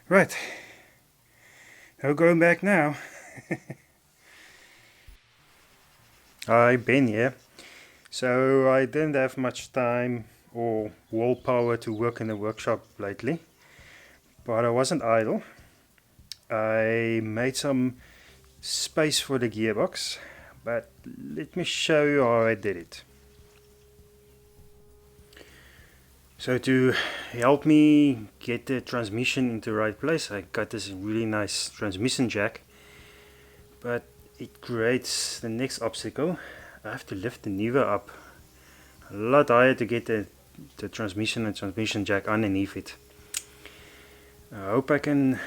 Right, no going back now. Hi, Ben here. So I didn't have much time or willpower to work in the workshop lately, but I wasn't idle. I made some space for the gearbox, but let me show you how I did it. So to help me get the transmission into the right place, I got this really nice transmission jack, but it creates the next obstacle. I have to lift the Niva up a lot higher to get the transmission and transmission jack underneath it. I hope I can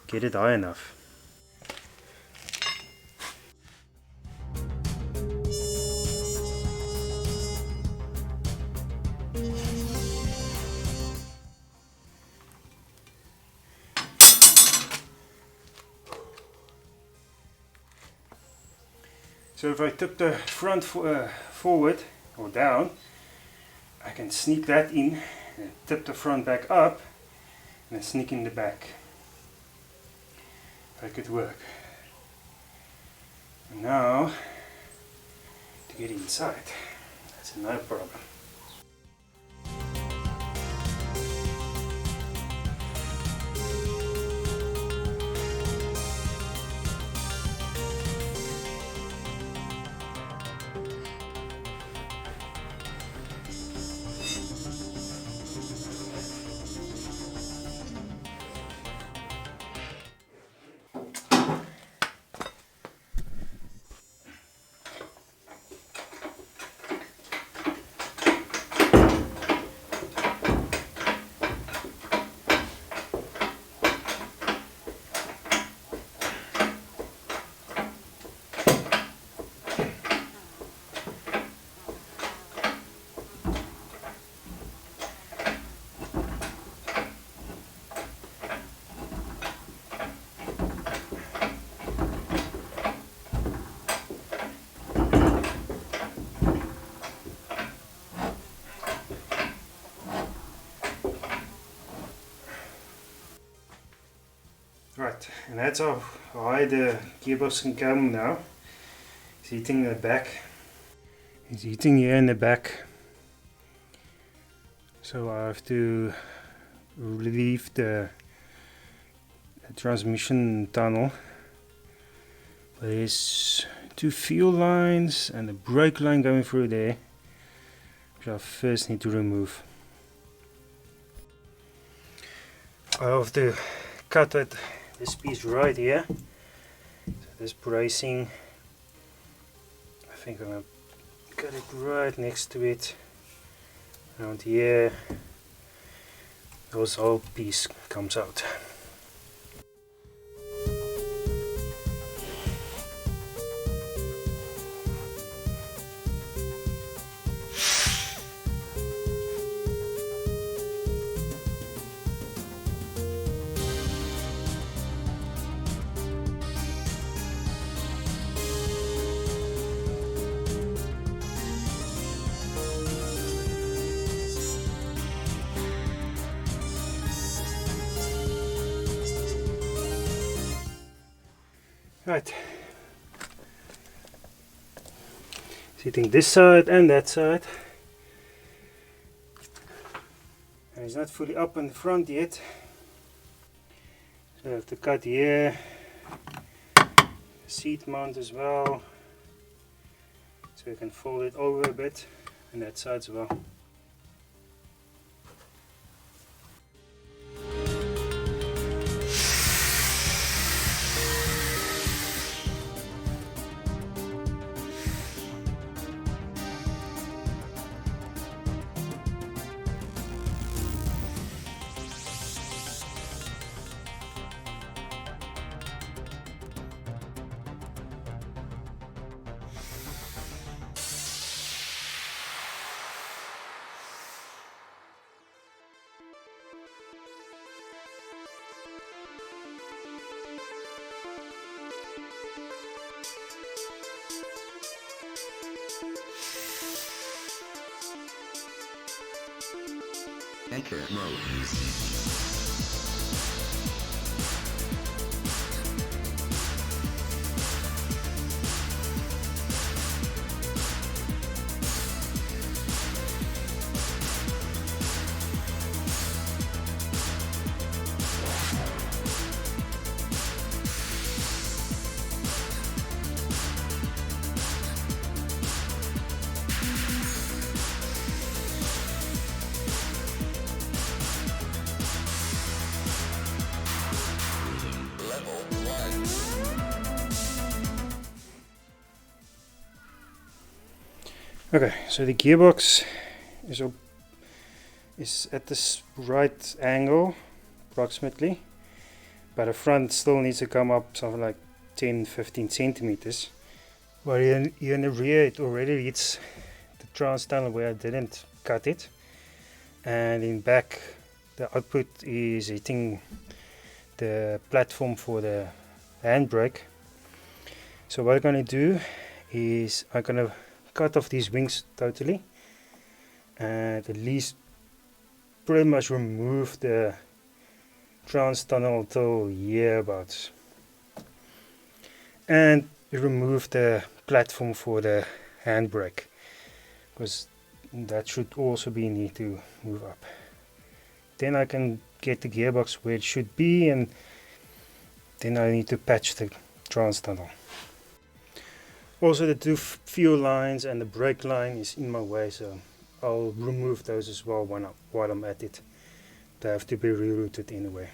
get it high enough. So if I tip the front forward or down, I can sneak that in and tip the front back up and then sneak in the back. That could work. And now to get inside, that's another problem. Right, and that's how high the gearbox can come now. It's hitting the back. It's hitting here in the back. So I have to relieve the transmission tunnel. There's two fuel lines and a brake line going through there, which I first need to remove. I have to cut it. This piece right here, so this bracing, I think I'm going to cut it right next to it, around here, this whole piece comes out. Right, sitting this side and that side, and it's not fully up in the front yet, so I have to cut here, the seat mount as well, so you can fold it over a bit, and that side as well. Enter mode. Okay, so the gearbox is at this right angle approximately, but the front still needs to come up something like 10-15 centimeters. But here in the rear it already hits the trans tunnel where I didn't cut it, and in back the output is hitting the platform for the handbrake. So what I'm going to do is I'm going to cut off these wings totally and at least pretty much remove the trans tunnel till here about, and remove the platform for the handbrake, because that should also be need to move up. Then I can get the gearbox where it should be, and then I need to patch the trans tunnel. Also the two fuel lines and the brake line is in my way, so I'll remove those as well while I'm at it. They have to be rerouted anyway.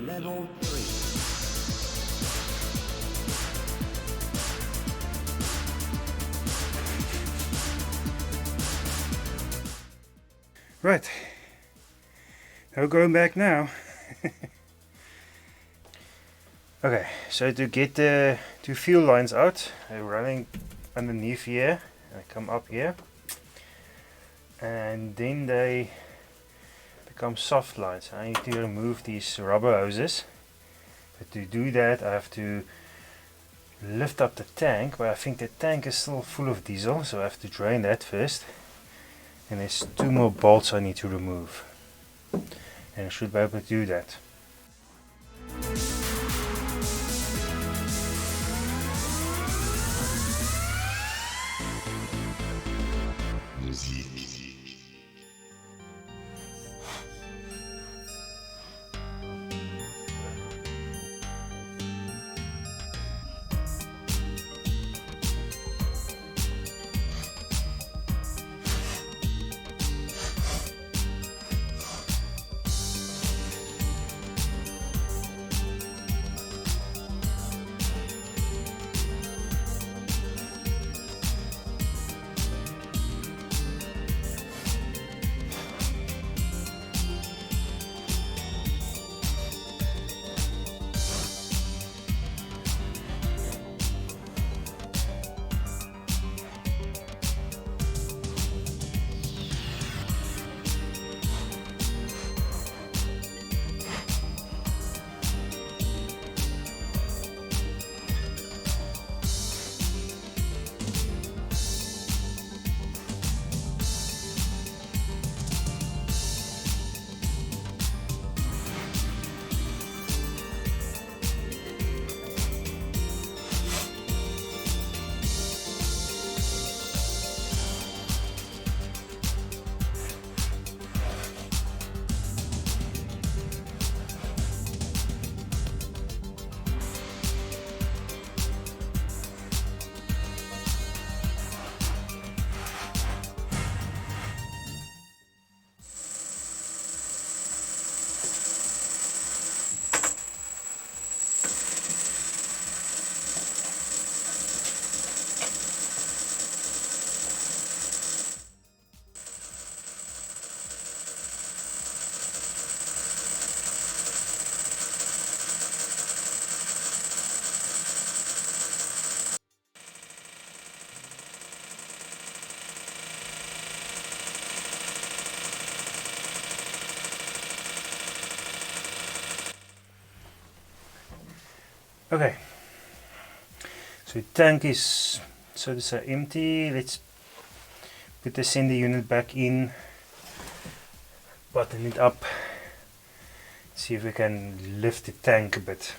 Level 3. Right, now going back now. Okay, so to get the two fuel lines out, they're running underneath here, they come up here, and then they become soft lines. I need to remove these rubber hoses, but to do that I have to lift up the tank, but I think the tank is still full of diesel, so I have to drain that first. And there's two more bolts I need to remove, and I should be able to do that. Okay, so the tank is, so to say, empty. Let's put the sender unit back in, button it up, see if we can lift the tank a bit.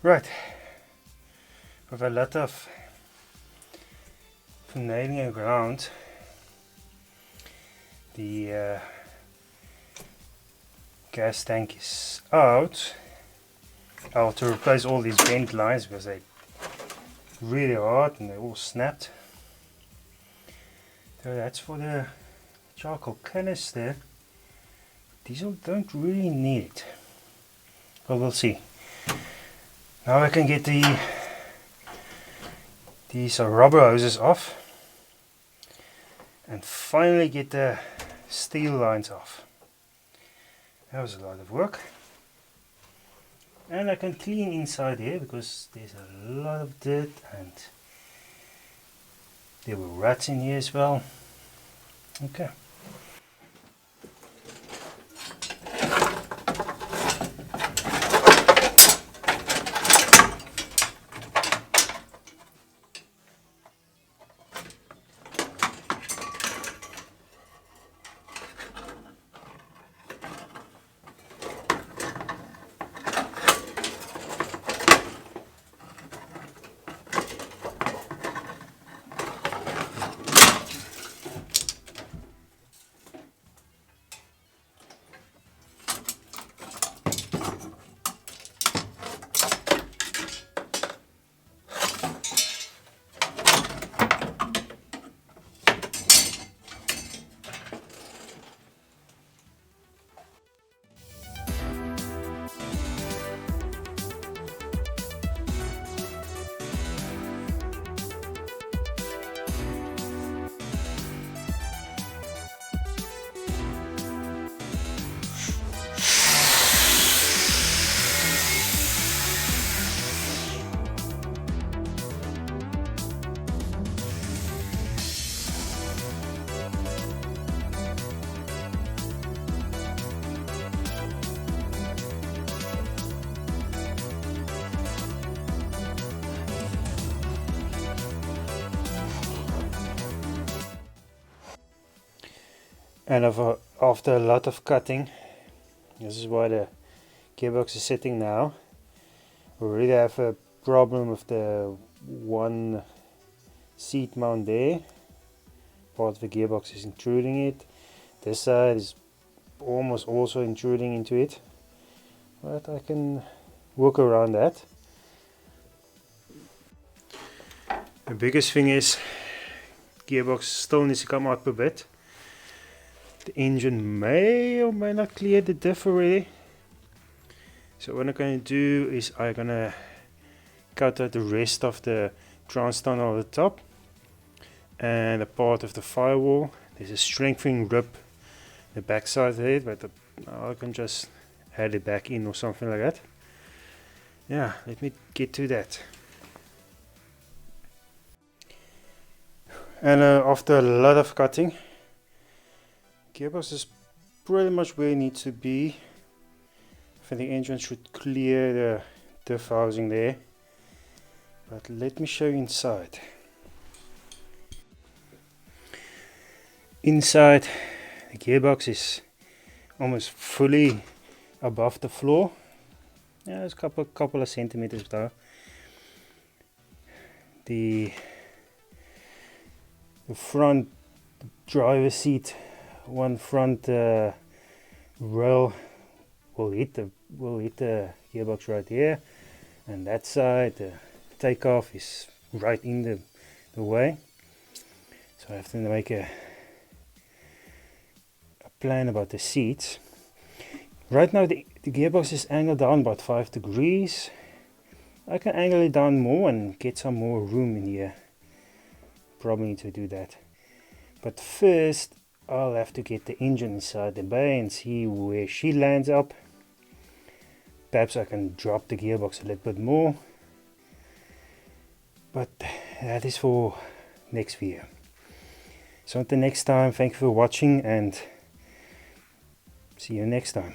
Right, with a lot of nailing around, the gas tank is out. I have to replace all these bent lines because they're really hard and they all snapped. So that's for the charcoal canister. Diesel don't really need it, but we'll see. Now I can get these rubber hoses off and finally get the steel lines off. That was a lot of work. And I can clean inside here because there's a lot of dirt and there were rats in here as well. Okay. And after a lot of cutting, this is why the gearbox is sitting now. We really have a problem with the one seat mount there. Part of the gearbox is intruding it. This side is almost also intruding into it. But I can work around that. The biggest thing is gearbox still needs to come out a bit. The engine may or may not clear the diff already. So what I'm going to do is I'm going to cut out the rest of the trans tunnel on the top and a part of the firewall. There's a strengthening rib the back side of it, but I can just add it back in or something like that. Yeah, let me get to that. And after a lot of cutting, gearbox is pretty much where it needs to be. I think the engine should clear the diff housing there. But let me show you inside. Inside, the gearbox is almost fully above the floor. Yeah, there's a couple of centimeters though. The front driver's seat, one front rail will hit the gearbox right here, and that side the takeoff is right in the way. So I have to make a plan about the seats. Right now the gearbox is angled down about 5 degrees. I can angle it down more and get some more room in here. Probably need to do that. But first I'll have to get the engine inside the bay and see where she lands up. Perhaps I can drop the gearbox a little bit more. But that is for next video. So until next time, thank you for watching and see you next time.